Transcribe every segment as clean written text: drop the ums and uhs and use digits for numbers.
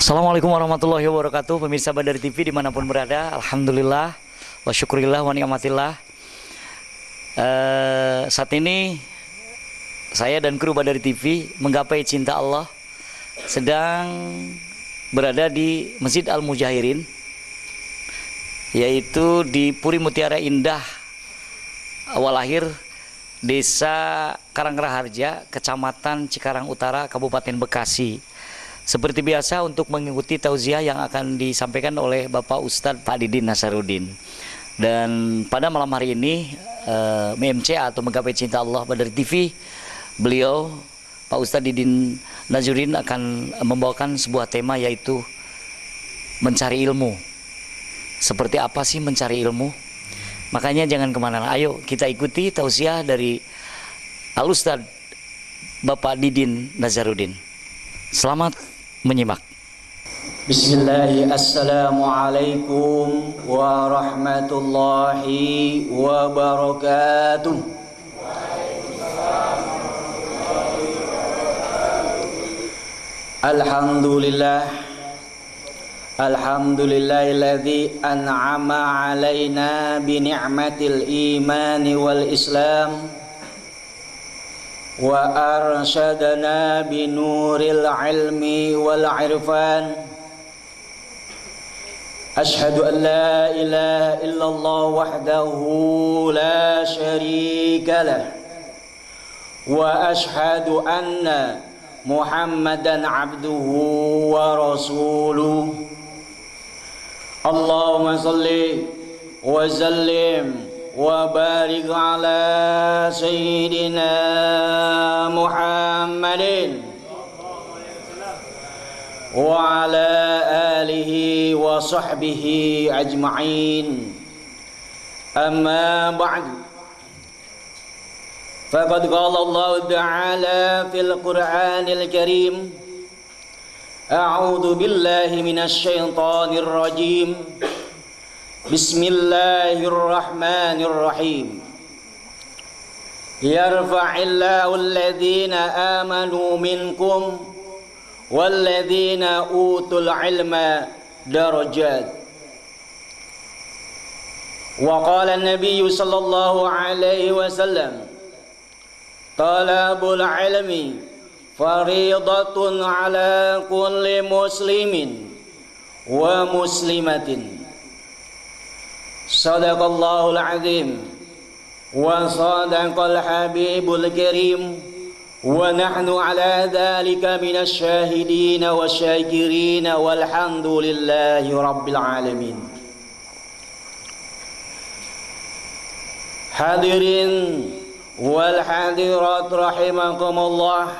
Assalamualaikum warahmatullahi wabarakatuh. Pemirsa Bandar TV dimanapun berada, alhamdulillah wa syukurillah wa ni'matillah. Saat ini saya dan kru Bandar TV menggapai cinta Allah sedang berada di Masjid Al-Mujahirin, yaitu di Puri Mutiara Indah Walahir, Desa Karangraharja, Kecamatan Cikarang Utara, Kabupaten Bekasi. Seperti biasa, untuk mengikuti tauziah yang akan disampaikan oleh Bapak Ustadz Pak Didin Nasaruddin. Dan pada malam hari ini MMC atau Menggapai Cinta Allah Bandar TV, beliau Pak Ustadz Didin Nasaruddin akan membawakan sebuah tema, yaitu mencari ilmu. Seperti apa sih mencari ilmu? Makanya jangan kemana-mana, ayo kita ikuti tausiah dari Al Ustadz Bapak Didin Nasaruddin. Selamat menyimak. Bismillahirrahmanirrahim. Assalamualaikum warahmatullahi wabarakatuh. Alhamdulillah, alhamdulillahilladzi an'ama alaina bi ni'matil imani wal islam wa arsyadana bi nuril ilmi wal irfan. Ashhadu an la ilaha illallah wahdahu la syarika lah, wa ashhadu anna Muhammadan abduhu wa rasuluh. Allahumma salli wa sallim wa barik ala sayyidina Muhammadin wa ala alihi wa sahbihi ajma'in. Amma ba'du, faqad qala Allah ta'ala fil Qur'anil Karim, a'udzu billahi minasy syaithanir rajim. Bismillahirrahmanirrahim. Yarfa'illahu alladhina amanu minkum walladhina utul ilma darajat. Wa qala an-nabiy sallallahu alaihi wasallam, talabul ilmi fariidatun ala kulli muslimin wa muslimatin. Sadaqallahul azim wa sadaqal habibul karim, wa nahnu ala dhalika minasy syahidin wasyakirin walhamdulillahi rabbil alamin. Hadirin wal hadirat rahimakumullah,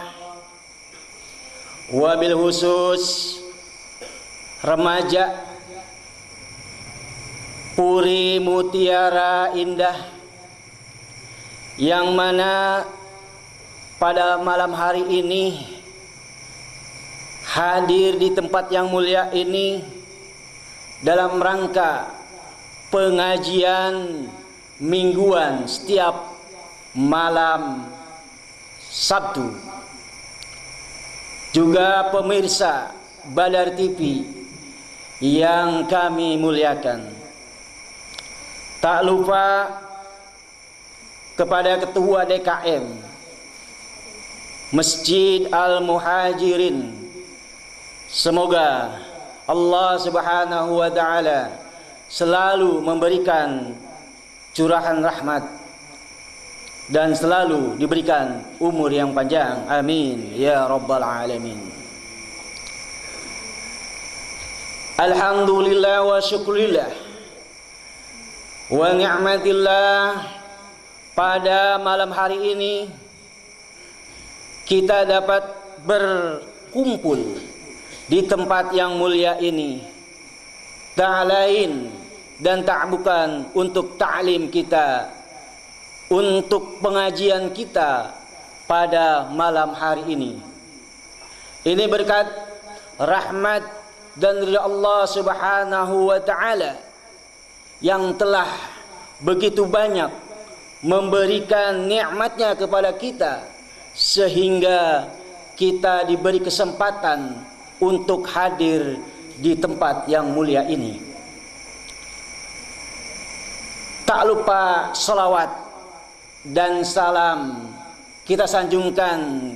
wabil khusus remaja Puri Mutiara Indah, yang mana pada malam hari ini hadir di tempat yang mulia ini dalam rangka pengajian mingguan setiap malam Sabtu. Juga pemirsa Bandar TV yang kami muliakan. Tak lupa kepada Ketua DKM Masjid Al-Muhajirin, semoga Allah Subhanahu wa ta'ala selalu memberikan curahan rahmat dan selalu diberikan umur yang panjang, amin ya rabbal alamin. Alhamdulillah wa syukurillah wa ni'matillah, pada malam hari ini kita dapat berkumpul di tempat yang mulia ini, tak lain dan tak bukan untuk ta'lim kita, untuk pengajian kita pada malam hari ini. Ini berkat rahmat dan ridha Allah Subhanahu wa ta'ala yang telah begitu banyak memberikan nikmatnya kepada kita, sehingga kita diberi kesempatan untuk hadir di tempat yang mulia ini. Tak lupa salawat dan salam kita sanjungkan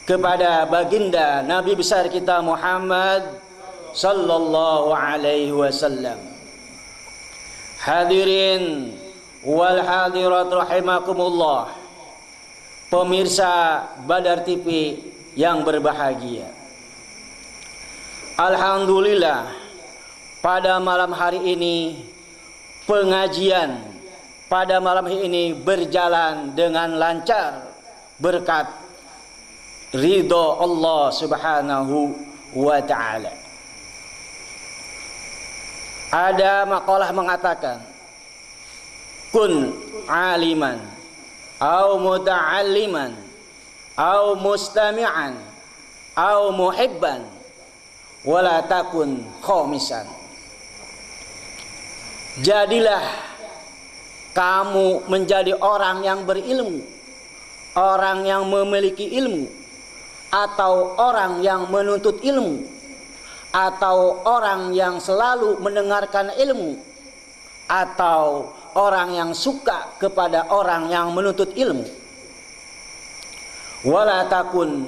kepada baginda Nabi besar kita Muhammad sallallahu alaihi wasallam. Hadirin wal hadirat rahimakumullah, pemirsa Badar TV yang berbahagia. Alhamdulillah, pada malam hari ini pengajian pada malam hari ini berjalan dengan lancar berkat ridho Allah Subhanahu wa ta'ala. Ada makalah mengatakan, kun aliman au muta'alliman au mustami'an au muhibban wala takun khamisan. Jadilah kamu menjadi orang yang berilmu, orang yang memiliki ilmu, atau orang yang menuntut ilmu, atau orang yang selalu mendengarkan ilmu, atau orang yang suka kepada orang yang menuntut ilmu. Wala takun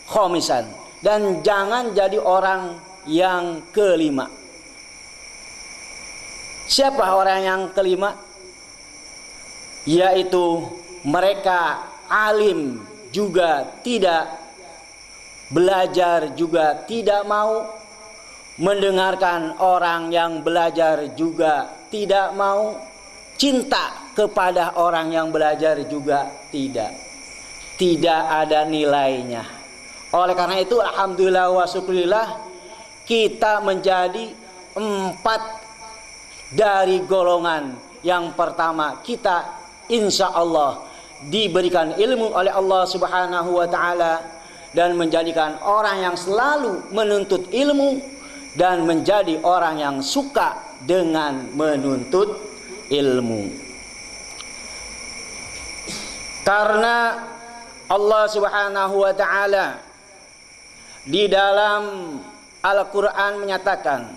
khamisan, dan jangan jadi orang yang kelima. Siapa orang yang kelima? Yaitu mereka alim juga tidak, belajar juga tidak mau, mendengarkan orang yang belajar juga tidak mau, cinta kepada orang yang belajar juga tidak ada nilainya. Oleh karena itu, alhamdulillah wa syukurillah, kita menjadi 4 dari golongan yang pertama. Kita insya Allah diberikan ilmu oleh Allah Subhanahu wa ta'ala, dan menjadikan orang yang selalu menuntut ilmu, dan menjadi orang yang suka dengan menuntut ilmu. Karena Allah Subhanahu wa ta'ala di dalam Al-Quran menyatakan,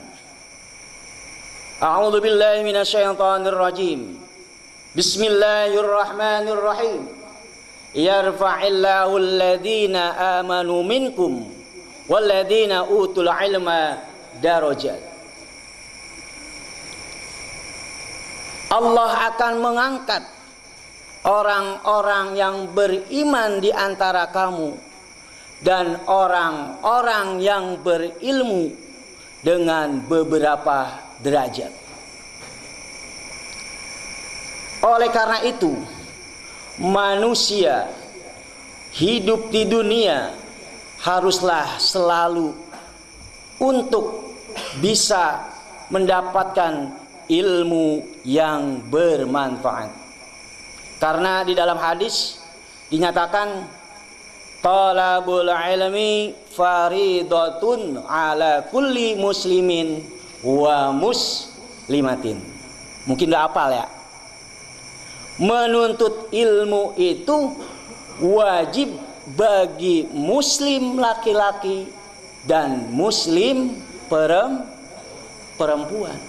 a'udzu billahi minasyaitonir rajim. Bismillahirrahmanirrahim. Yarfa'illahu alladhina amanu minkum walladhina utul ilma darajat. Allah akan mengangkat orang-orang yang beriman di antara kamu dan orang-orang yang berilmu dengan beberapa derajat. Oleh karena itu, manusia hidup di dunia haruslah selalu untuk bisa mendapatkan ilmu yang bermanfaat. Karena di dalam hadis dinyatakan, talabul ilmi faridatun ala kulli muslimin wa muslimatin. Mungkin udah hafal ya. Menuntut ilmu itu wajib bagi muslim laki-laki dan muslim perempuan,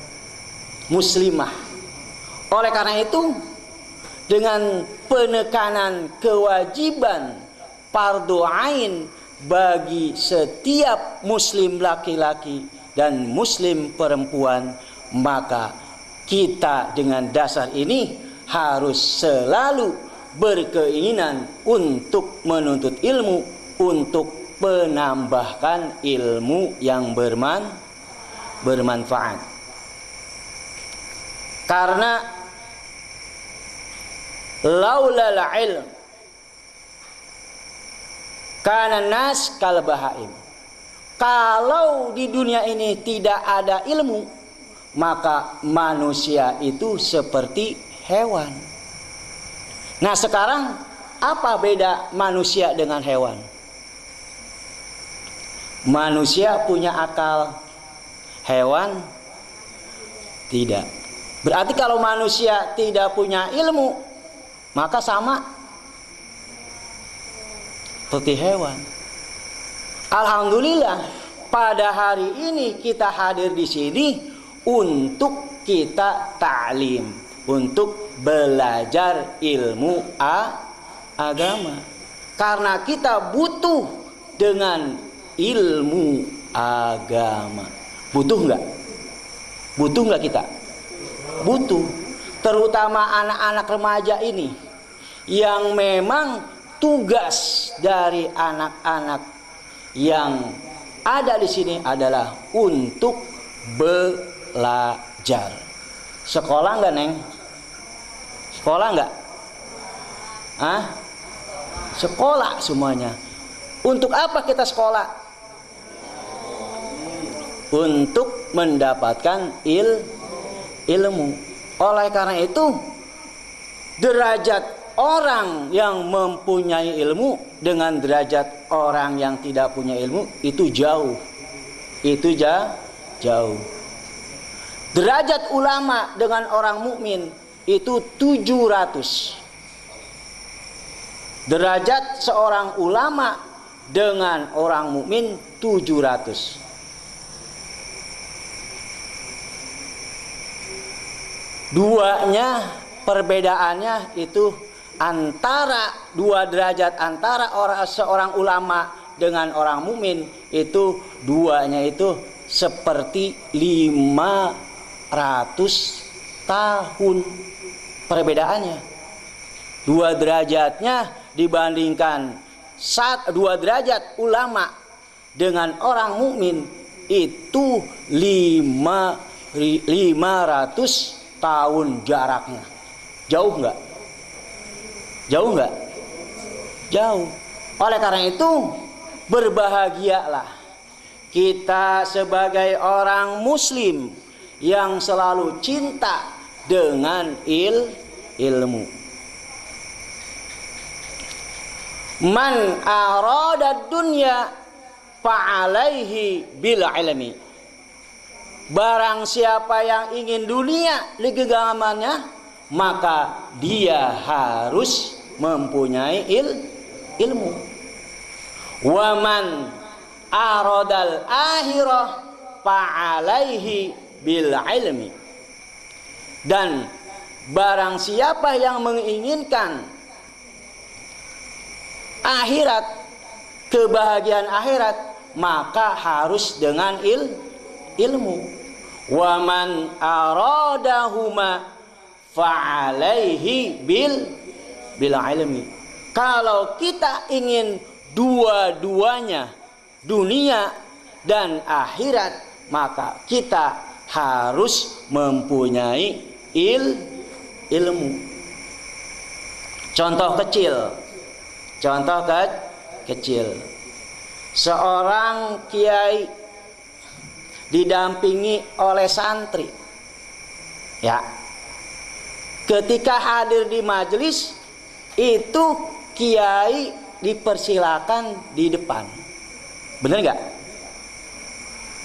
muslimah. Oleh karena itu, dengan penekanan kewajiban fardu ain bagi setiap muslim laki-laki dan muslim perempuan, maka kita dengan dasar ini harus selalu berkeinginan untuk menuntut ilmu, untuk menambahkan ilmu yang bermanfaat. Karena laulal ilm kana nas kal bahaim. Kalau di dunia ini tidak ada ilmu, maka manusia itu seperti hewan. Nah, sekarang apa beda manusia dengan hewan? Manusia punya akal, hewan tidak. Berarti kalau manusia tidak punya ilmu, maka sama seperti hewan. Alhamdulillah, pada hari ini kita hadir di sini untuk kita ta'lim, untuk belajar ilmu agama. Karena kita butuh dengan ilmu agama. Butuh nggak? Butuh nggak kita? Butuh. Terutama anak-anak remaja ini yang memang tugas dari anak-anak yang ada di sini adalah untuk belajar. Sekolah nggak, Neng? Sekolah nggak? Hah? Sekolah semuanya. Untuk apa kita sekolah? Untuk mendapatkan ilmu. Oleh karena itu, derajat orang yang mempunyai ilmu dengan derajat orang yang tidak punya ilmu itu jauh. Itu jauh. Derajat ulama dengan orang mukmin itu 700. Derajat seorang ulama dengan orang mukmin 700. Duanya perbedaannya itu antara dua derajat antara seorang ulama dengan orang mukmin itu duanya itu seperti 500 tahun perbedaannya. Dua derajatnya dibandingkan dua derajat ulama dengan orang mukmin itu 500 tahun jaraknya. Jauh nggak? Jauh nggak? Jauh. Oleh karena itu berbahagialah kita sebagai orang muslim yang selalu cinta dengan ilmu. Man arada dunya fa'alaihi bil ilmi. Barang siapa yang ingin dunia di genggamannya, maka dia harus mempunyai ilmu. Wa man aradal akhirah fa'alaihi bil ilmi. Dan barang siapa yang menginginkan akhirat, kebahagiaan akhirat, maka harus dengan ilmu. Wa man aradahuma fa'alaihi bil ilmi. Kalau kita ingin dua-duanya, dunia dan akhirat, maka kita harus mempunyai ilmu. Contoh kecil. Seorang kiai didampingi oleh santri. Ya. Ketika hadir di majelis, itu kiai dipersilakan di depan. Benar nggak?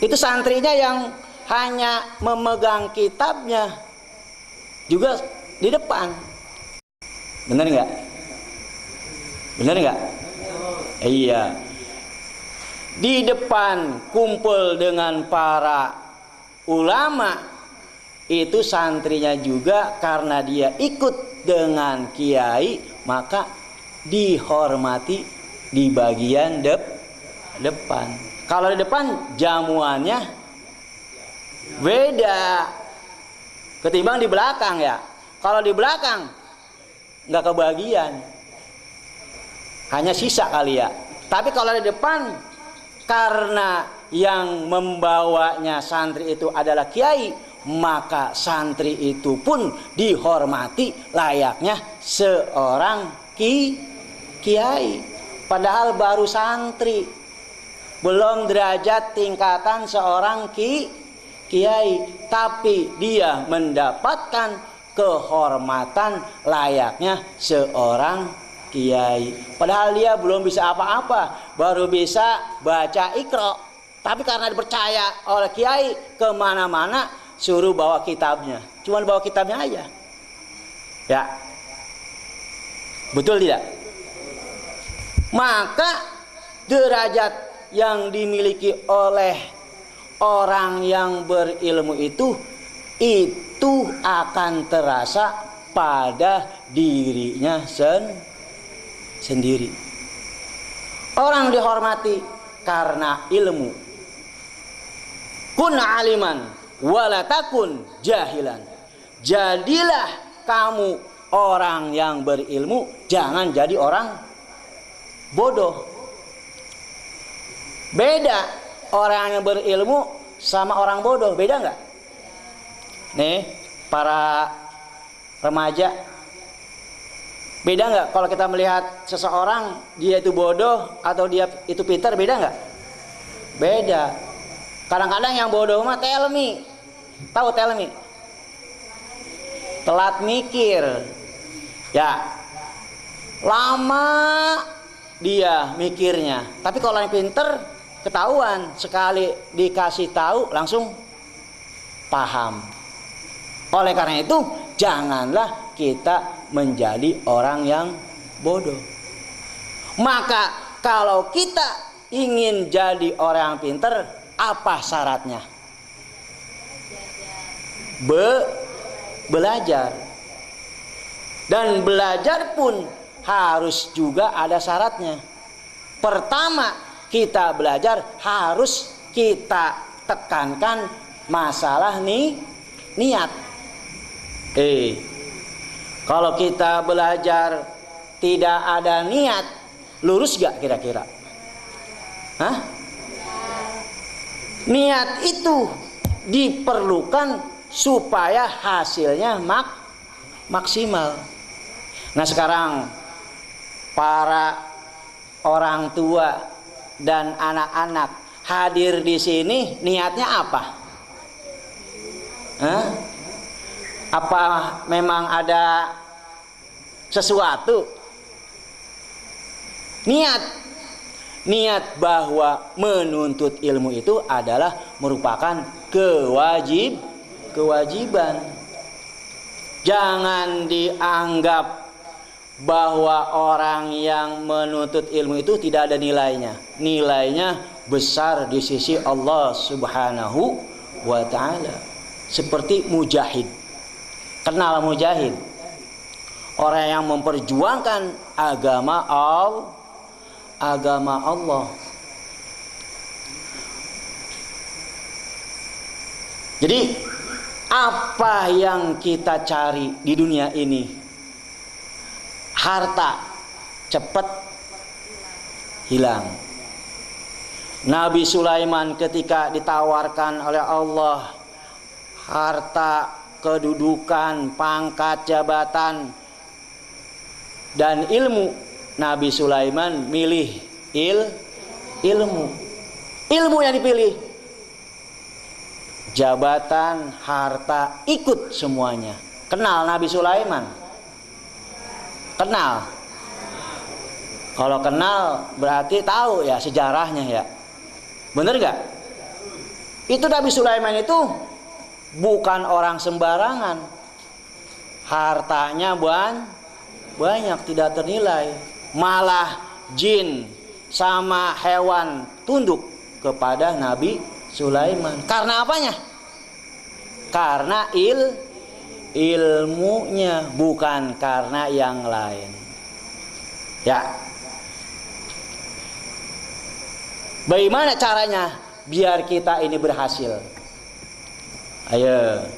Itu santrinya yang hanya memegang kitabnya juga di depan. Benar nggak? Benar nggak? Iya. Di depan kumpul dengan para ulama, itu santrinya juga karena dia ikut dengan kiai, maka dihormati di bagian depan. Kalau di depan jamuannya beda ketimbang di belakang ya. Kalau di belakang nggak kebagian, hanya sisa kali ya. Tapi kalau di depan, karena yang membawanya santri itu adalah kiai, maka santri itu pun dihormati layaknya seorang kiai. Padahal baru santri, belum derajat tingkatan seorang kiai, tapi dia mendapatkan kehormatan layaknya seorang kiai. Padahal dia belum bisa apa-apa, baru bisa baca Iqra. Tapi karena dipercaya oleh kiai, kemana-mana suruh bawa kitabnya. Cuma bawa kitabnya aja. Ya, betul tidak? Maka derajat yang dimiliki oleh orang yang berilmu itu akan terasa pada dirinya sendiri. Orang dihormati karena ilmu. Kun aliman wala takun jahilan. Jadilah kamu orang yang berilmu, jangan jadi orang bodoh. Beda orang yang berilmu sama orang bodoh, beda nggak? Nih, para remaja, beda nggak kalau kita melihat seseorang dia itu bodoh atau dia itu pintar, beda nggak? Beda. Kadang-kadang yang bodoh mah tell me, tahu tell me? Telat mikir, ya, lama dia mikirnya. Tapi kalau yang pinter ketahuan, sekali dikasih tahu langsung paham. Oleh karena itu, janganlah kita menjadi orang yang bodoh. Maka kalau kita ingin jadi orang yang pinter, apa syaratnya? Belajar. Dan belajar pun harus juga ada syaratnya. Pertama, kita belajar harus kita tekankan masalah niat. Kalau kita belajar tidak ada niat, lurus gak kira-kira? Hah? Niat itu diperlukan supaya hasilnya maksimal. Nah, sekarang para orang tua dan anak-anak hadir di sini, niatnya apa? Hah? Apa memang ada sesuatu? Niat bahwa menuntut ilmu itu adalah merupakan kewajiban. Jangan dianggap bahwa orang yang menuntut ilmu itu tidak ada nilainya. Nilainya besar di sisi Allah Subhanahu wa ta'ala. Seperti mujahid. Kenal mujahid? Orang yang memperjuangkan agama Allah. Jadi apa yang kita cari di dunia ini? Harta cepat hilang. Nabi Sulaiman ketika ditawarkan oleh Allah harta, kedudukan, pangkat, jabatan, dan ilmu, Nabi Sulaiman milih ilmu. Ilmu yang dipilih. Jabatan, harta, ikut semuanya. Kenal Nabi Sulaiman? Kenal. Kalau kenal berarti tahu ya sejarahnya ya. Bener gak? Itu Nabi Sulaiman itu bukan orang sembarangan. Hartanya banyak, tidak ternilai. Malah jin sama hewan tunduk kepada Nabi Sulaiman. Karena apanya? Karena ilmunya, bukan karena yang lain. Ya. Bagaimana caranya biar kita ini berhasil? Ayo.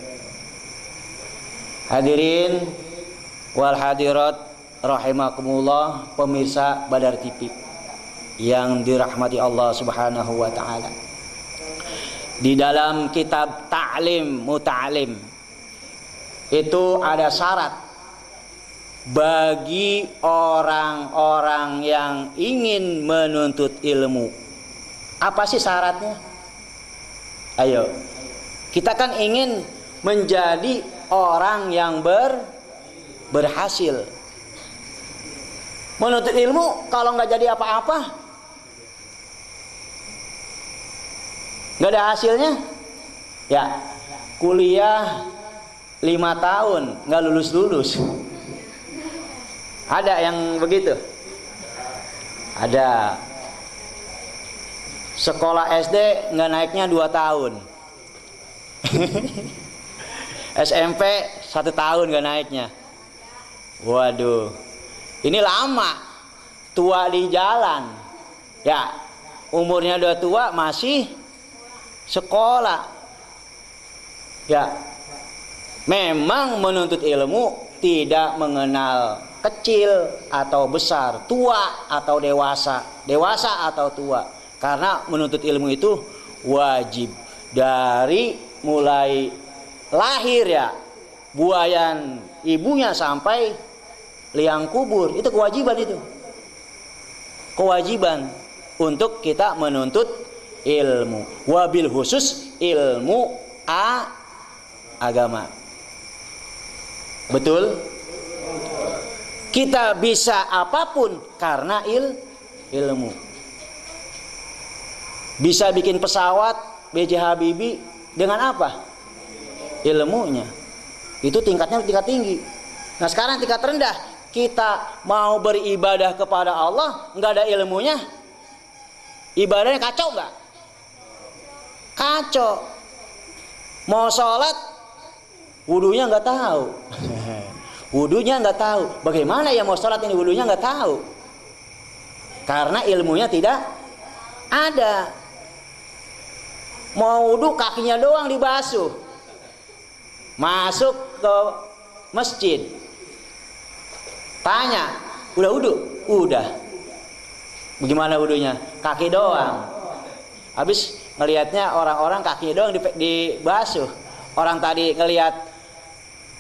Hadirin wal hadirat rahimakumullah, pemirsa Badar TV yang dirahmati Allah Subhanahu wa taala. Di dalam kitab Ta'lim Muta'alim itu ada syarat bagi orang-orang yang ingin menuntut ilmu. Apa sih syaratnya? Ayo, kita kan ingin menjadi orang yang berhasil. Menuntut ilmu kalau nggak jadi apa-apa, nggak ada hasilnya, ya kuliah 5 tahun nggak lulus. Ada yang begitu? Ada. Sekolah SD nggak naiknya 2 tahun. SMP 1 tahun nggak naiknya. Waduh, ini lama, tua di jalan. Ya, umurnya udah tua masih sekolah. Ya, memang menuntut ilmu tidak mengenal kecil atau besar, tua atau dewasa, dewasa atau tua. Karena menuntut ilmu itu wajib dari mulai lahir ya, buayan ibunya sampai liang kubur, itu kewajiban itu. Kewajiban untuk kita menuntut ilmu. Wabil khusus ilmu agama. Betul? Kita bisa apapun karena ilmu. Bisa bikin pesawat B.J. Habibie dengan apa? Ilmunya. Itu tingkatnya tingkat tinggi. Nah sekarang tingkat rendah, kita mau beribadah kepada Allah nggak ada ilmunya, ibadahnya kacau nggak? Kacau. Mau sholat, wudunya nggak tahu. Wudunya nggak tahu. Bagaimana ya mau sholat ini wudunya nggak tahu? Karena ilmunya tidak ada. Mau wudu kakinya doang dibasuh. Masuk ke masjid. Tanya, udah wudu? Udah. Bagaimana wudunya? Kaki doang. Habis ngelihatnya orang-orang kakinya doang dibasuh. Orang tadi ngelihat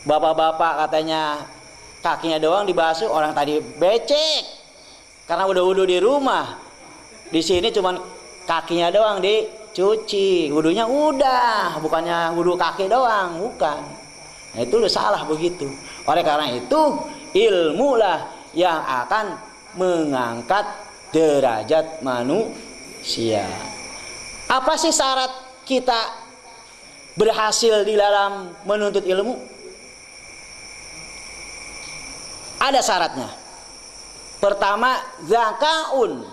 bapak-bapak katanya kakinya doang dibasuh, orang tadi becek karena udah wudu di rumah. Di sini cuman kakinya doang dicuci, wudunya udah, bukannya wudu kaki doang, bukan. Nah, itu udah salah begitu. Oleh karena itu ilmu lah yang akan mengangkat derajat manusia. Apa sih syarat kita berhasil di dalam menuntut ilmu? Ada syaratnya. Pertama, zakaun.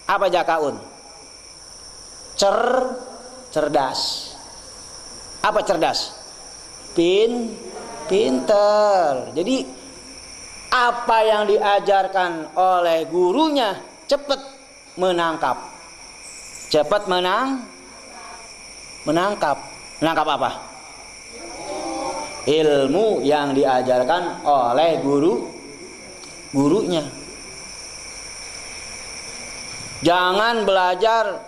Apa zakaun? Cerdas. Apa cerdas? Pinter. Jadi apa yang diajarkan oleh gurunya cepat menangkap. Cepat menangkap. Menangkap apa? Ilmu yang diajarkan oleh gurunya. Jangan belajar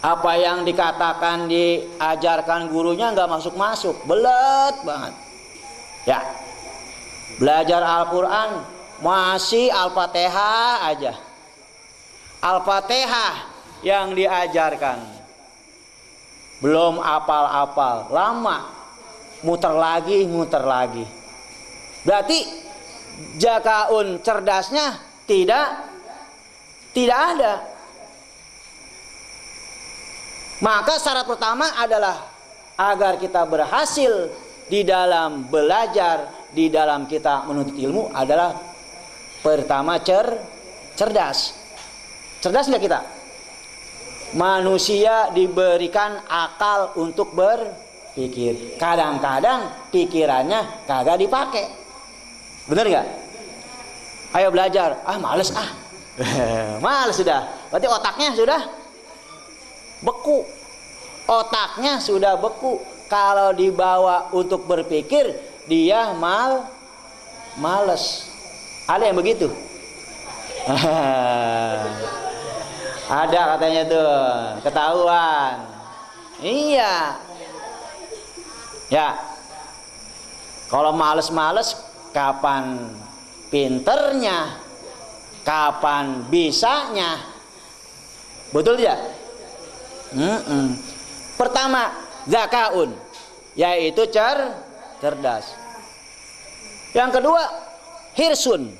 apa yang dikatakan diajarkan gurunya nggak masuk-masuk, belet banget. Ya, belajar Al-Quran masih Al-Fatihah aja. Al-Fatihah yang diajarkan belum apal-apal, lama, muter lagi. Berarti zakaun cerdasnya tidak ada. Maka syarat pertama adalah agar kita berhasil di dalam belajar, di dalam kita menuntut ilmu adalah pertama cerdas. Cerdas nggak kita? Manusia diberikan akal untuk berpikir. Kadang-kadang pikirannya kagak dipakai. Bener nggak? Ayo belajar. Males males sudah. Berarti otaknya sudah beku. Otaknya sudah beku. Kalau dibawa untuk berpikir, dia males. Ada yang begitu? Ada katanya tuh, ketahuan. Iya. Ya. Kalau males-males, kapan pinternya? Kapan bisanya? Betul tidak? Pertama, zakaun, yaitu cerdas. Yang kedua, hirsun,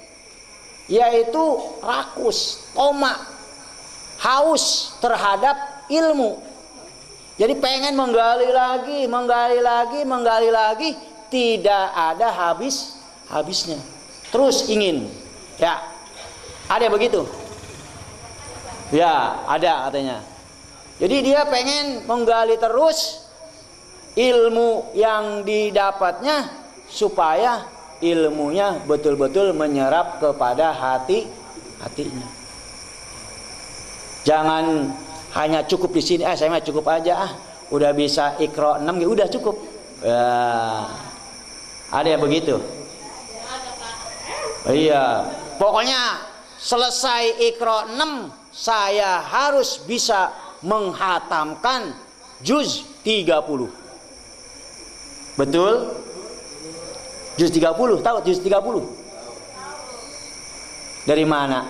yaitu rakus, tomak, haus terhadap ilmu. Jadi pengen menggali lagi, tidak ada habisnya. Terus ingin. Ya. Ada yang begitu? Ya, ada katanya. Jadi dia pengen menggali terus ilmu yang didapatnya supaya ilmunya betul-betul menyerap kepada hatinya. Jangan hanya cukup di sini, saya mah cukup aja udah bisa Iqra 6 ya udah cukup. Ya. Ada yang begitu? Iya, pokoknya selesai Iqra 6 saya harus bisa menghatamkan juz 30. Betul? Juz 30, tahu juz 30? Dari mana?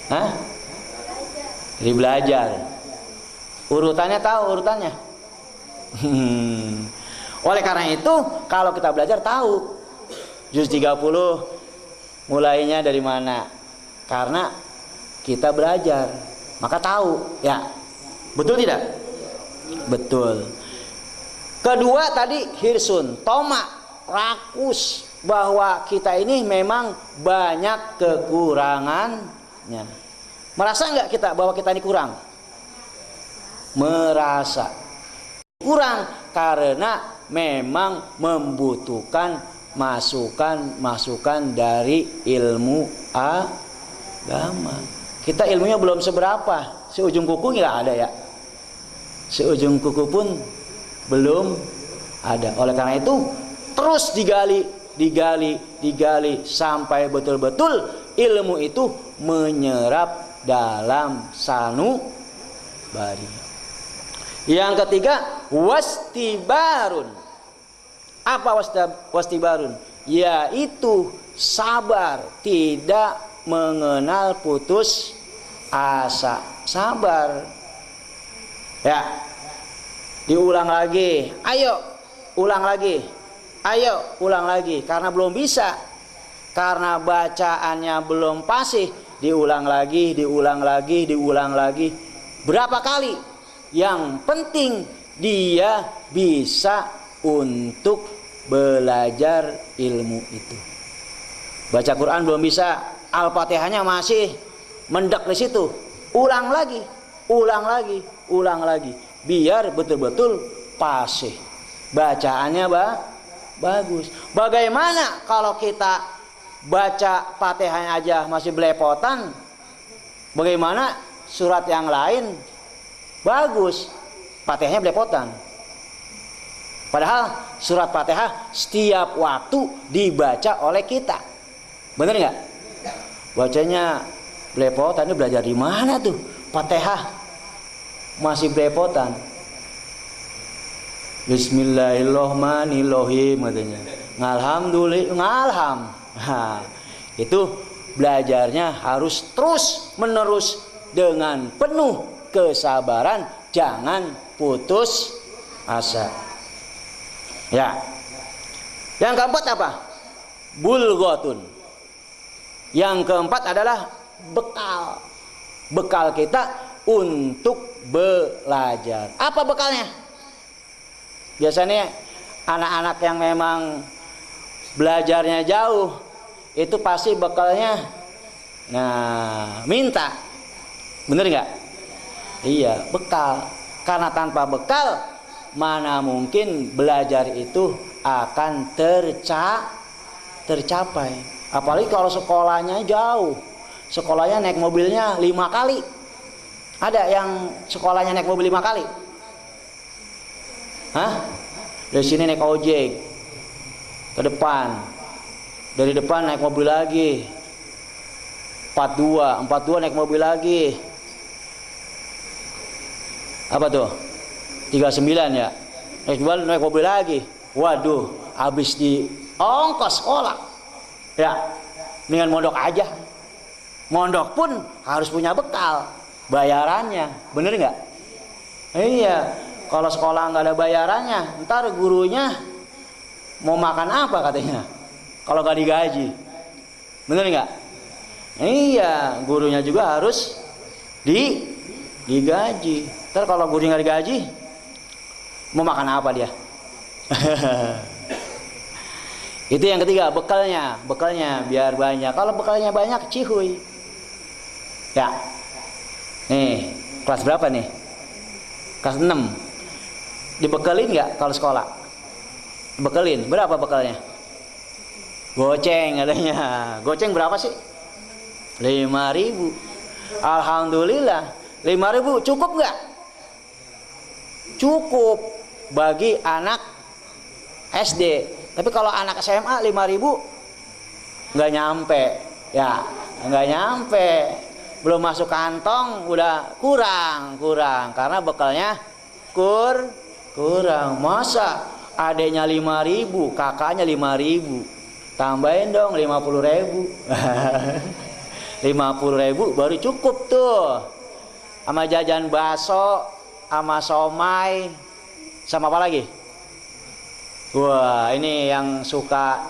Hah? Dari belajar. Urutannya tahu urutannya? Oleh karena itu, kalau kita belajar tahu juz 30 mulainya dari mana? Karena kita belajar, maka tahu, ya. Betul tidak? Betul. Kedua tadi hirsun, tomak, rakus bahwa kita ini memang banyak kekurangannya. Merasa nggak kita bahwa kita ini kurang? Merasa kurang karena memang membutuhkan masukan dari ilmu agama. Kita ilmunya belum seberapa, seujung kuku nggak ada ya, seujung kuku pun belum ada. Oleh karena itu terus digali sampai betul-betul ilmu itu menyerap dalam sanubari. Yang ketiga wastibarun. Apa wastibarun? Yaitu sabar, tidak mengenal putus asa. Sabar. Ya. Diulang lagi. Ayo, ulang lagi. Ayo, ulang lagi. Karena belum bisa. Karena bacaannya belum fasih, diulang lagi, diulang lagi, diulang lagi. Berapa kali? Yang penting dia bisa untuk belajar ilmu itu. Baca Quran belum bisa, Al-Fatihahnya masih mendak di situ. Ulang lagi, ulang lagi, ulang lagi. Biar betul-betul fasih. Bacaannya bagus. Bagaimana kalau kita baca Fatihahnya aja masih belepotan? Bagaimana surat yang lain bagus, Fatihahnya belepotan? Padahal surat Fatihah setiap waktu dibaca oleh kita. Benar nggak? Bacanya belepotan, ini belajar di mana tuh? Fatihah masih belepotan. Bismillahirrahmanirrahim katanya. Alhamdulillah, ngalham. Nah, itu belajarnya harus terus menerus dengan penuh kesabaran, jangan putus asa. Ya. Yang keempat apa? Bulghatun. Yang keempat adalah bekal. Bekal kita untuk belajar. Apa bekalnya? Biasanya anak-anak yang memang belajarnya jauh itu pasti bekalnya minta. Bener nggak? Iya, bekal. Karena tanpa bekal mana mungkin belajar itu akan tercapai. Apalagi kalau sekolahnya jauh. Sekolahnya naik mobilnya 5 kali. Ada yang sekolahnya naik mobil 5 kali? Hah? Dari sini naik ojek ke depan. Dari depan naik mobil lagi. 42 naik mobil lagi. Apa tuh? 39 ya. Naik mobil lagi. Waduh, habis di ongkos sekolah. Ya, dengan mondok aja. Mondok pun harus punya bekal, bayarannya, bener nggak? Iya, kalau sekolah nggak ada bayarannya, ntar gurunya mau makan apa katanya? Kalau nggak digaji, bener nggak? Iya, gurunya juga harus digaji. Ntar kalau gurunya nggak digaji, mau makan apa dia? Itu yang ketiga, bekalnya biar banyak. Kalau bekalnya banyak, cihuy. Ya, Nih, kelas berapa nih? Kelas 6. Dibekelin nggak kalau sekolah? Bekelin. Berapa bekalnya? Goceng katanya. Goceng berapa sih? 5.000. Alhamdulillah. 5.000 cukup nggak? Cukup bagi anak SD. Tapi kalau anak SMA 5.000 nggak nyampe. Ya, nggak nyampe. Belum masuk kantong udah kurang karena bekalnya kurang. Masa adeknya 5.000, kakaknya 5.000, tambahin dong 50.000. 50.000 baru cukup tuh, sama jajan bakso, sama somai, sama apa lagi? Wah, ini yang suka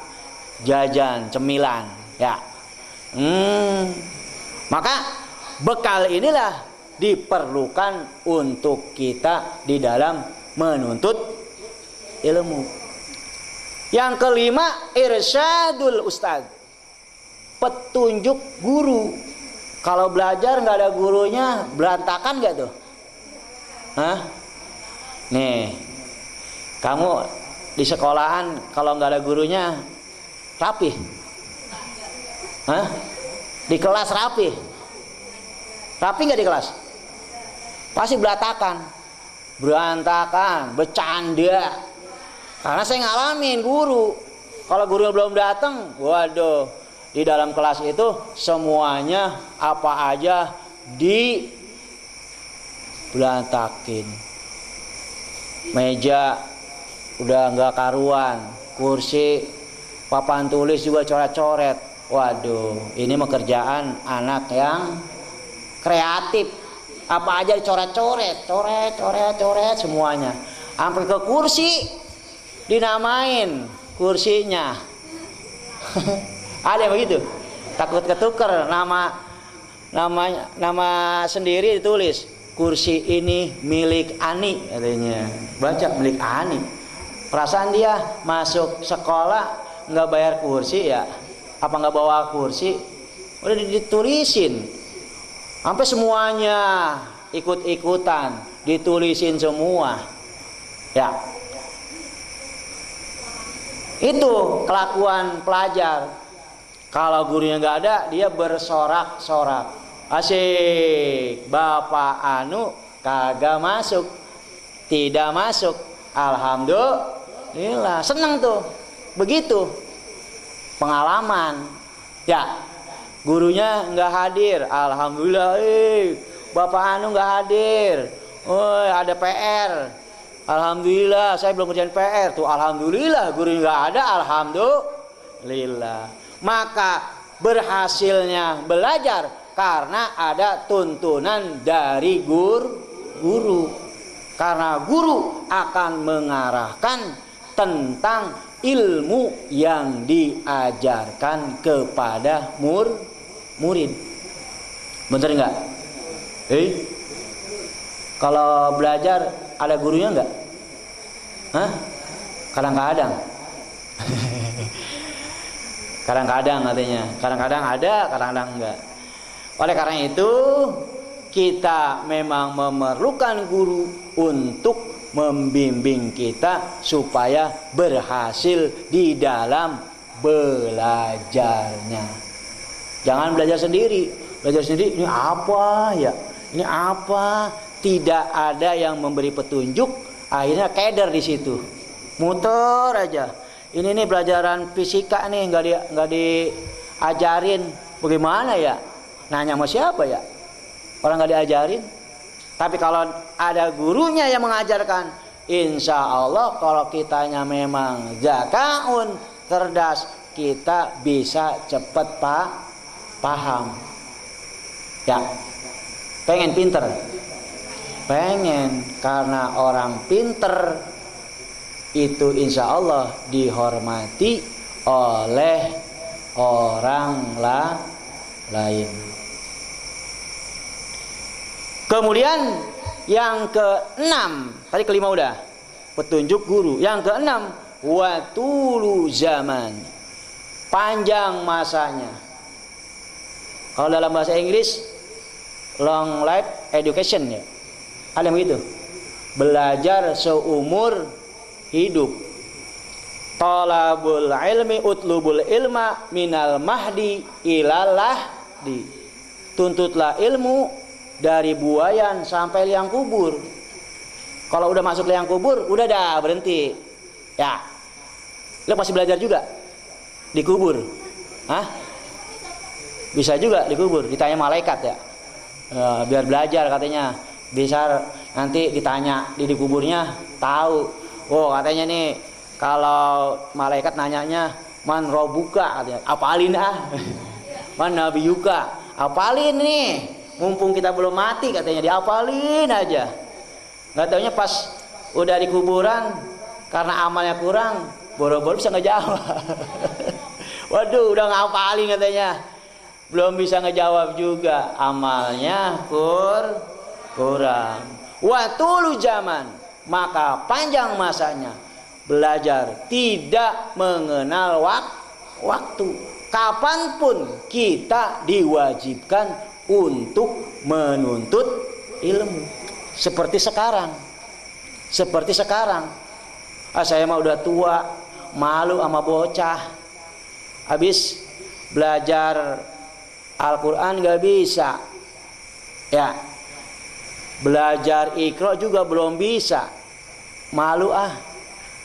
jajan cemilan ya. Maka bekal inilah diperlukan untuk kita di dalam menuntut ilmu. Yang kelima, irsyadul ustadz, petunjuk guru. Kalau belajar nggak ada gurunya, berantakan nggak tuh? Hah? Nih, kamu di sekolahan kalau nggak ada gurunya rapih? Hah? Di kelas rapi nggak di kelas? Pasti berantakan, bercanda. Karena saya ngalamin guru, kalau guru belum datang, waduh, di dalam kelas itu semuanya apa aja berantakin. Meja udah nggak karuan, kursi, papan tulis juga coret-coret. Waduh, ini pekerjaan anak yang kreatif. Apa aja dicoret-coret, coret semuanya. Sampai ke kursi dinamain kursinya. Ada yang begitu. Takut ketuker nama sendiri ditulis. Kursi ini milik Ani katanya. Baca milik Ani. Perasaan dia masuk sekolah nggak bayar kursi ya. Apa nggak bawa kursi? Udah ditulisin, sampai semuanya ikut-ikutan, ditulisin semua. Ya, itu kelakuan pelajar. Kalau gurunya nggak ada, dia bersorak-sorak. Asik, Bapak Anu kagak masuk, tidak masuk. Alhamdulillah, seneng tuh, begitu. Pengalaman ya, gurunya nggak hadir, alhamdulillah. Bapak Anu nggak hadir, ada PR, alhamdulillah. Saya belum kerjain PR tuh, alhamdulillah. Gurunya nggak ada, alhamdulillah. Maka berhasilnya belajar karena ada tuntunan dari guru. Karena guru akan mengarahkan tentang ilmu yang diajarkan kepada murid. Bener nggak? Kalau belajar ada gurunya nggak? Hah? Kadang-kadang. Kadang-kadang katanya. Kadang-kadang ada, kadang-kadang enggak. Oleh karena itu kita memang memerlukan guru untuk membimbing kita supaya berhasil di dalam belajarnya. Jangan belajar sendiri. Belajar sendiri, ini apa ya? Ini apa? Tidak ada yang memberi petunjuk, akhirnya keder di situ. Muter aja. Ini nih pelajaran fisika nih nggak diajarin. Bagaimana ya? Nanya sama siapa ya? Orang nggak diajarin. Tapi kalau ada gurunya yang mengajarkan, insya Allah kalau kitanya memang zakaun, cerdas, kita bisa cepat paham. Ya, pengen pinter? Pengen, karena orang pinter itu insya Allah dihormati oleh orang lain. Kemudian yang keenam, tadi kelima udah, petunjuk guru. Yang keenam, watulu zaman, panjang masanya. Kalau dalam bahasa Inggris, long life education ya. Ada yang begitu. Belajar seumur hidup. Talabul ilmi utlubul ilma minal mahdi ilal lahdi. Tuntutlah ilmu dari buayan sampai liang kubur. Kalau udah masuk liang kubur, udah dah berhenti. Ya. Lo masih belajar juga di kubur. Hah? Bisa juga dikubur, ditanya malaikat ya. Biar belajar katanya. Bisa nanti ditanya di kuburnya tahu. Oh katanya nih kalau malaikat nanyanya man robuka katanya. Apalin ah. Man nabiyuka. Apalin nih. Mumpung kita belum mati katanya diapalin aja. Nggak taunya pas udah di kuburan karena amalnya kurang, boro-boro bisa ngejawab. Waduh udah ngapalin katanya. Belum bisa ngejawab juga, amalnya kurang. Watulu zaman, maka panjang masanya belajar tidak mengenal waktu. Kapanpun kita diwajibkan untuk menuntut ilmu. Seperti sekarang. Saya mah udah tua, malu sama bocah. Habis belajar Al-Quran gak bisa ya, belajar Iqra juga belum bisa, malu ah,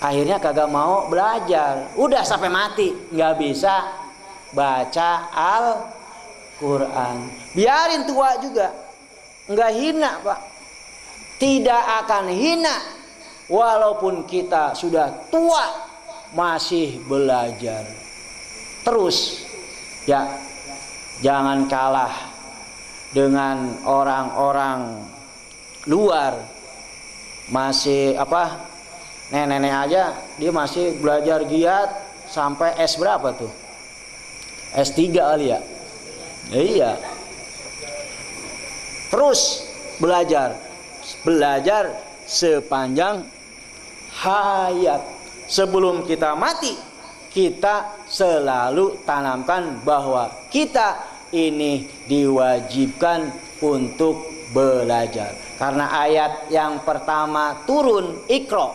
akhirnya kagak mau belajar. Udah sampai mati gak bisa baca Al-Quran. Biarin tua juga, gak hina pak, tidak akan hina walaupun kita sudah tua masih belajar terus ya. Jangan kalah dengan orang-orang luar. Masih nenek-nenek aja dia masih belajar giat sampai S berapa tuh? S3 kali ya. Iya. Terus belajar sepanjang hayat. Sebelum kita mati, kita selalu tanamkan bahwa kita ini diwajibkan untuk belajar. Karena ayat yang pertama turun Iqra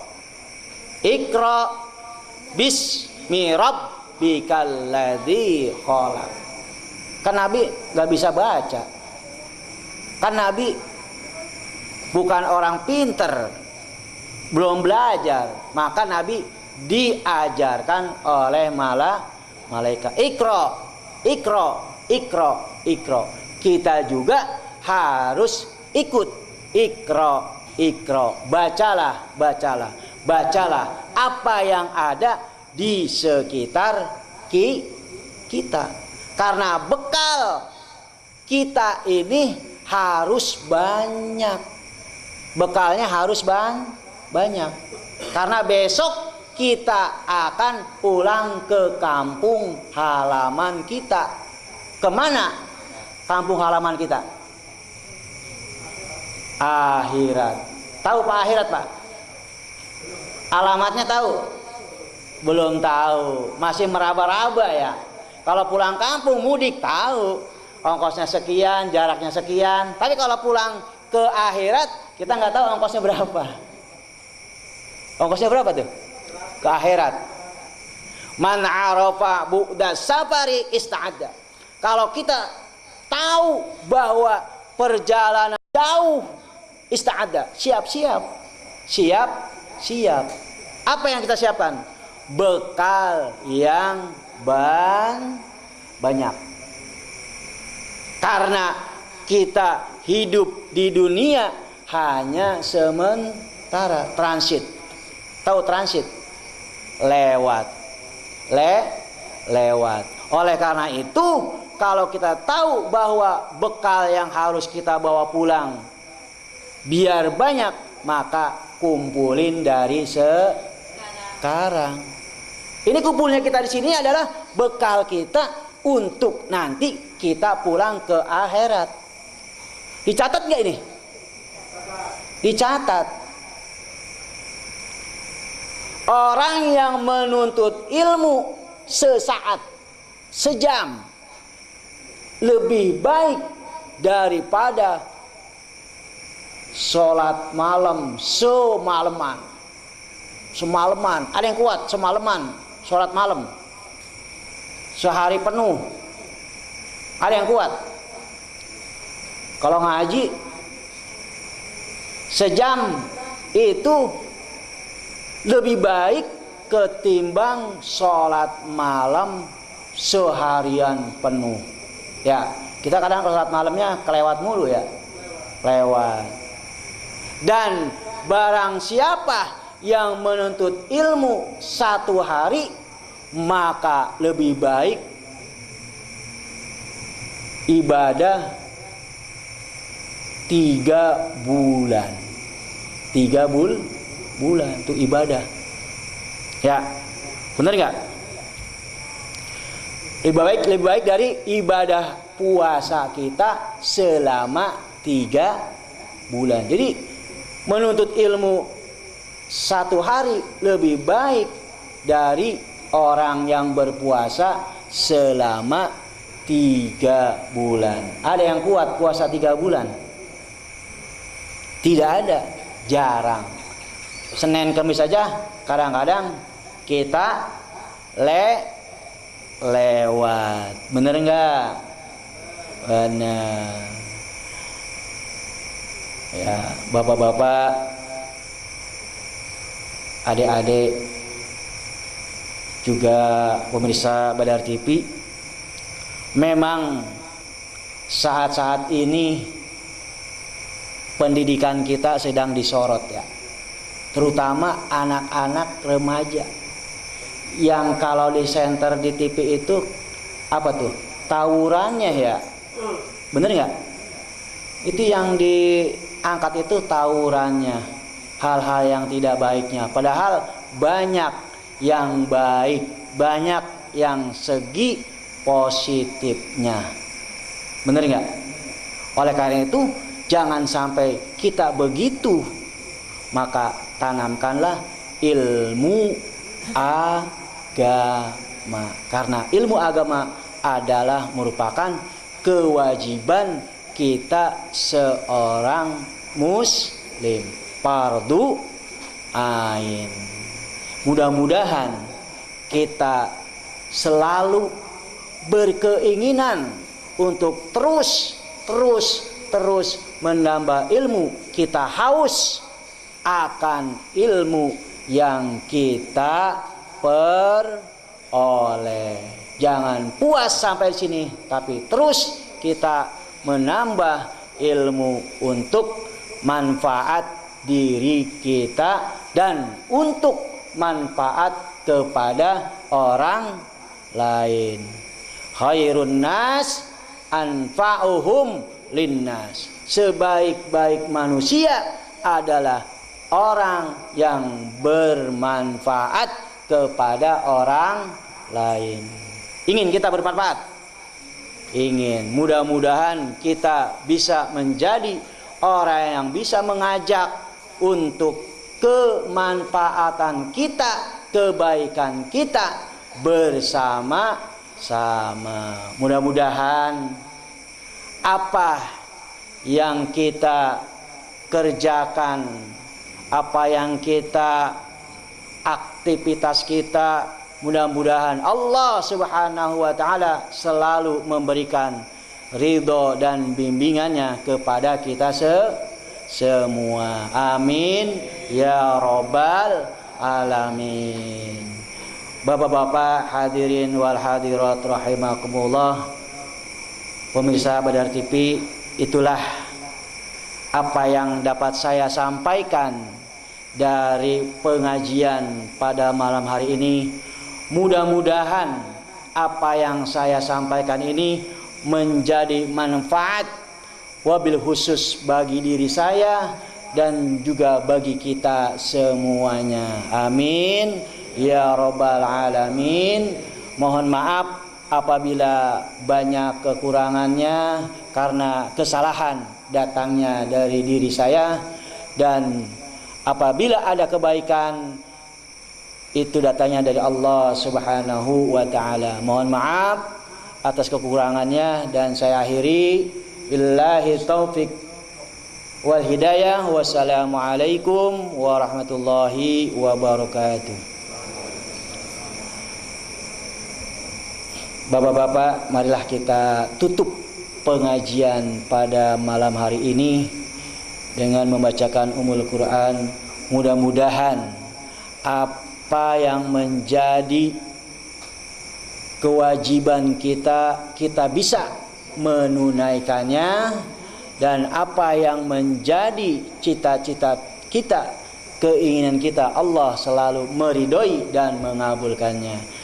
bismi rabbikal ladzi khalaq. Kan Nabi gak bisa baca. Kan Nabi bukan orang pinter, belum belajar. Maka Nabi diajarkan oleh malaikat. Iqra. Kita juga harus ikut Iqra. Bacalah apa yang ada di sekitar kita. Karena bekal kita ini harus banyak. Bekalnya harus banyak. Karena besok kita akan pulang ke kampung halaman kita. Kemana kampung halaman kita? Akhirat. Tahu Pak akhirat Pak? Alamatnya tahu? Belum tahu. Masih meraba-raba ya. Kalau pulang kampung mudik tahu. Ongkosnya sekian, jaraknya sekian. Tapi kalau pulang ke akhirat kita nggak tahu ongkosnya berapa. Ongkosnya berapa tuh? Ke akhirat. Man arafa bu'da safari ista'adda. Kalau kita tahu bahwa perjalanan jauh, ista'adda, siap. Apa yang kita siapkan? Bekal yang banyak. Karena kita hidup di dunia hanya sementara. Transit. Tahu transit? Lewat. Oleh karena itu, kalau kita tahu bahwa bekal yang harus kita bawa pulang biar banyak, maka kumpulin dari sekarang. Ini kumpulnya kita di sini adalah bekal kita untuk nanti kita pulang ke akhirat. Dicatat nggak ini? Dicatat. Orang yang menuntut ilmu sesaat, sejam lebih baik daripada sholat malam semalaman. Semalaman, ada yang kuat semalaman sholat malam sehari penuh, ada yang kuat. Kalau ngaji sejam itu lebih baik ketimbang sholat malam seharian penuh. Ya, kita kadang sholat malamnya kelewat mulu ya, lewat. Dan barang siapa yang menuntut ilmu satu hari, maka lebih baik ibadah 3 bulan. 3 bulan itu ibadah. Ya, benar nggak? Lebih baik dari ibadah puasa kita selama 3 bulan. Jadi menuntut ilmu satu hari lebih baik dari orang yang berpuasa selama 3 bulan. Ada yang kuat puasa 3 bulan? Tidak ada, jarang. Senin Kamis saja kadang-kadang kita lewat. Bener enggak? Bener. Ya, bapak-bapak, adik-adik, juga pemirsa Badar TV, memang saat-saat ini pendidikan kita sedang disorot ya, terutama anak-anak remaja yang kalau di center di TV itu apa tuh, tawurannya ya, bener nggak? Itu yang diangkat itu tawurannya, hal-hal yang tidak baiknya. Padahal banyak yang baik, banyak yang segi positifnya. Bener nggak? Oleh karena itu jangan sampai kita begitu. Maka tanamkanlah ilmu agama. Karena ilmu agama adalah merupakan kewajiban kita seorang muslim. Fardu ain. Mudah-mudahan kita selalu berkeinginan untuk terus menambah ilmu. Kita haus akan ilmu yang kita peroleh. Jangan puas sampai sini, tapi terus kita menambah ilmu untuk manfaat diri kita dan untuk manfaat kepada orang lain. Khairun nas anfa'uhum linnas. Sebaik-baik manusia adalah orang yang bermanfaat kepada orang lain. Ingin kita bermanfaat? Ingin. Mudah-mudahan kita bisa menjadi orang yang bisa mengajak untuk kemanfaatan kita, kebaikan kita bersama-sama. Mudah-mudahan apa yang kita kerjakan, apa yang kita aktivitas kita, mudah-mudahan Allah Subhanahu wa taala selalu memberikan ridho dan bimbingannya kepada kita semua. Amin ya rabbal alamin. Bapak-bapak hadirin wal hadirat rahimakumullah, pemirsa Badar TV, itulah apa yang dapat saya sampaikan dari pengajian pada malam hari ini. Mudah-mudahan apa yang saya sampaikan ini menjadi manfaat wabil khusus bagi diri saya dan juga bagi kita semuanya. Amin ya rabbal alamin. Mohon maaf apabila banyak kekurangannya karena kesalahan datangnya dari diri saya, dan apabila ada kebaikan itu datangnya dari Allah Subhanahu wa taala. Mohon maaf atas kekurangannya dan saya akhiri. Billahi taufik wal hidayah. Wassalamualaikum warahmatullahi wabarakatuh. Bapak-bapak, marilah kita tutup pengajian pada malam hari ini dengan membacakan Ummul Quran. Mudah-mudahan apa yang menjadi kewajiban kita, kita bisa menunaikannya, dan apa yang menjadi cita-cita kita, keinginan kita, Allah selalu meridhoi dan mengabulkannya.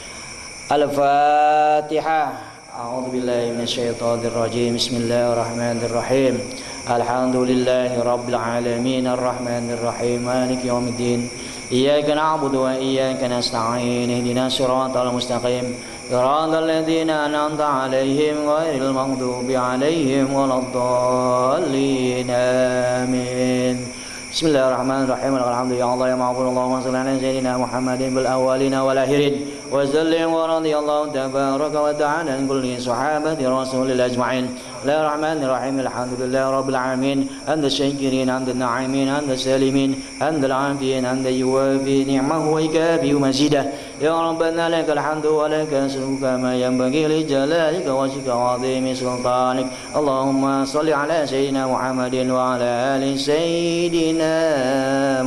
Al-Fatihah. A'udzu billahi minasyaitonir rajim. Bismillahirrahmanirrahim. Alhamdulillahi rabbil alamin arrahmanir rahim maliki yaumiddin. Iyyaka na'budu wa iyyaka nasta'in. Ihdinas siratal mustaqim. Siratal ladzina an'amta 'alaihim ghairil maghdubi 'alaihim waladdallin. Amin. Bismillahirrahmanirrahim. Alhamdulillah ya ma'bud. Allahumma shalli ala sayyidina Muhammadin bil awwalin wal akhirin. Wa sallim wa radiyallahu tabaraka wa ta'ala an kulli sahabati rasulil ajma'in. Bismillahirrahmanirrahim. Alhamdulillah rabbil alamin. Hamda syakirin, hamda na'imin, hamda salimin, hamda al-'afiyin, hamda yuwafi ni'mahu wa yukafi mazidah. Ya Rabbana lakal hamdu wa lakal syukru kama yanbaghi li jalalika wa wajhika 'azimi sultanik. Allahumma shalli ala sayyidina Muhammadin wa ala ali sayyidina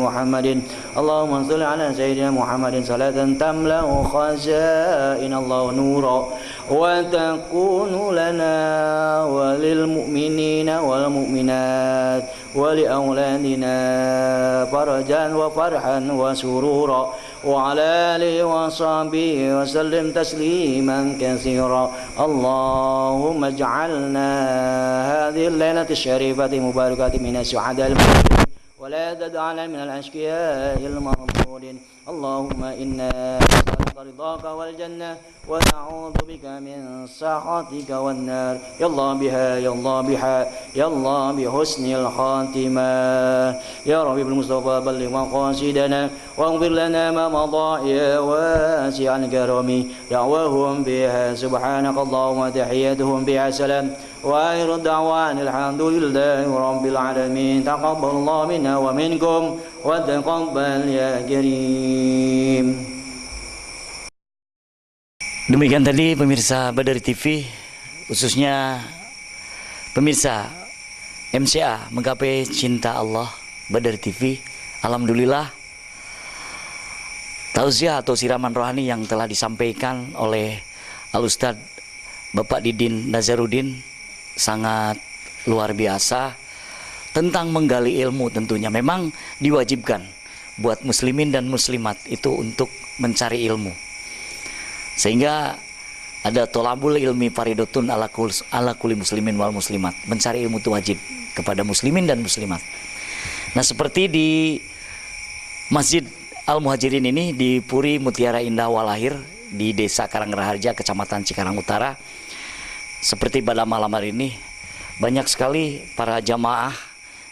Muhammadin. Allahumma shalli ala sayyidina Muhammadin salatan tamla'u khazain Allah nura wa takunu lana wa lil mu'minina wal mu'minat wa li auladina farajan wa farhan wa surura wa ala alihi wa sahbihi wa sallim tasliman katsira. Allahumma ij'alna hadhihi al-lailati asy-syarifati mubarakati min as-su'ada'il mu'minin wa la tad'alna min al-ashqiya'i al-mahdudin. Allahumma inna nas'aluka ridhaka wal jannah wa na'udzu bika min sakhatika wan nar. Ya Allah biha, ya Allah biha, ya Allah bi husnil khatimah. Ya Rabbi bil Mustafa balligh maqasidana waghfir lana ma madha ya wasi'al karami. Da'wahum biha subhanakallahumma tahiyyatuhum biha salam wa akhiru da'wana alhamdulillahi rabbil alamin. Taqabbalallahu minna wa minkum wa taqabbal ya karim. Demikian tadi pemirsa Badari TV, khususnya pemirsa MCA Menggapai Cinta Allah Badari TV. Alhamdulillah, tausiah atau siraman rohani yang telah disampaikan oleh Al-Ustadz Bapak Didin Nazarudin sangat luar biasa tentang menggali ilmu. Tentunya memang diwajibkan buat muslimin dan muslimat itu untuk mencari ilmu, sehingga ada tolabul ilmi faridotun ala kulli muslimin wal muslimat. Mencari ilmu itu wajib kepada muslimin dan muslimat. Nah, seperti di Masjid Al-Muhajirin ini di Puri Mutiara Indah Walahir di Desa Karangraharja, Kecamatan Cikarang Utara, seperti pada malam hari ini banyak sekali para jamaah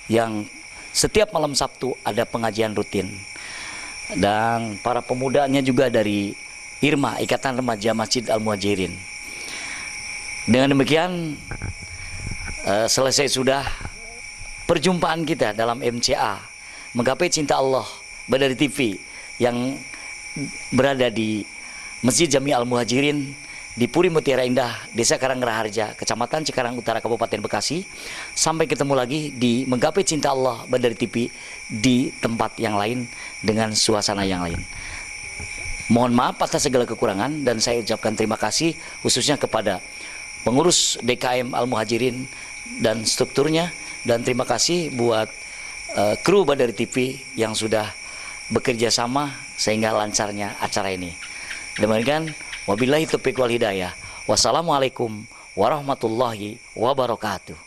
yang setiap malam Sabtu ada pengajian rutin, dan para pemudanya juga dari IRMA, Ikatan Remaja Masjid Al-Muhajirin. Dengan demikian selesai sudah perjumpaan kita dalam MCA Menggapai Cinta Allah Badari TV yang berada di Masjid Jami Al-Muhajirin di Puri Mutiara Indah, Desa Karangraharja, Kecamatan Cikarang Utara, Kabupaten Bekasi. Sampai ketemu lagi di Menggapai Cinta Allah Badari TV di tempat yang lain dengan suasana yang lain. Mohon maaf atas segala kekurangan, dan saya ucapkan terima kasih khususnya kepada pengurus DKM Al-Muhajirin dan strukturnya, dan terima kasih buat kru Badari TV yang sudah bekerja sama sehingga lancarnya acara ini. Demikian, wabillahi taufiq wal hidayah. Wassalamualaikum warahmatullahi wabarakatuh.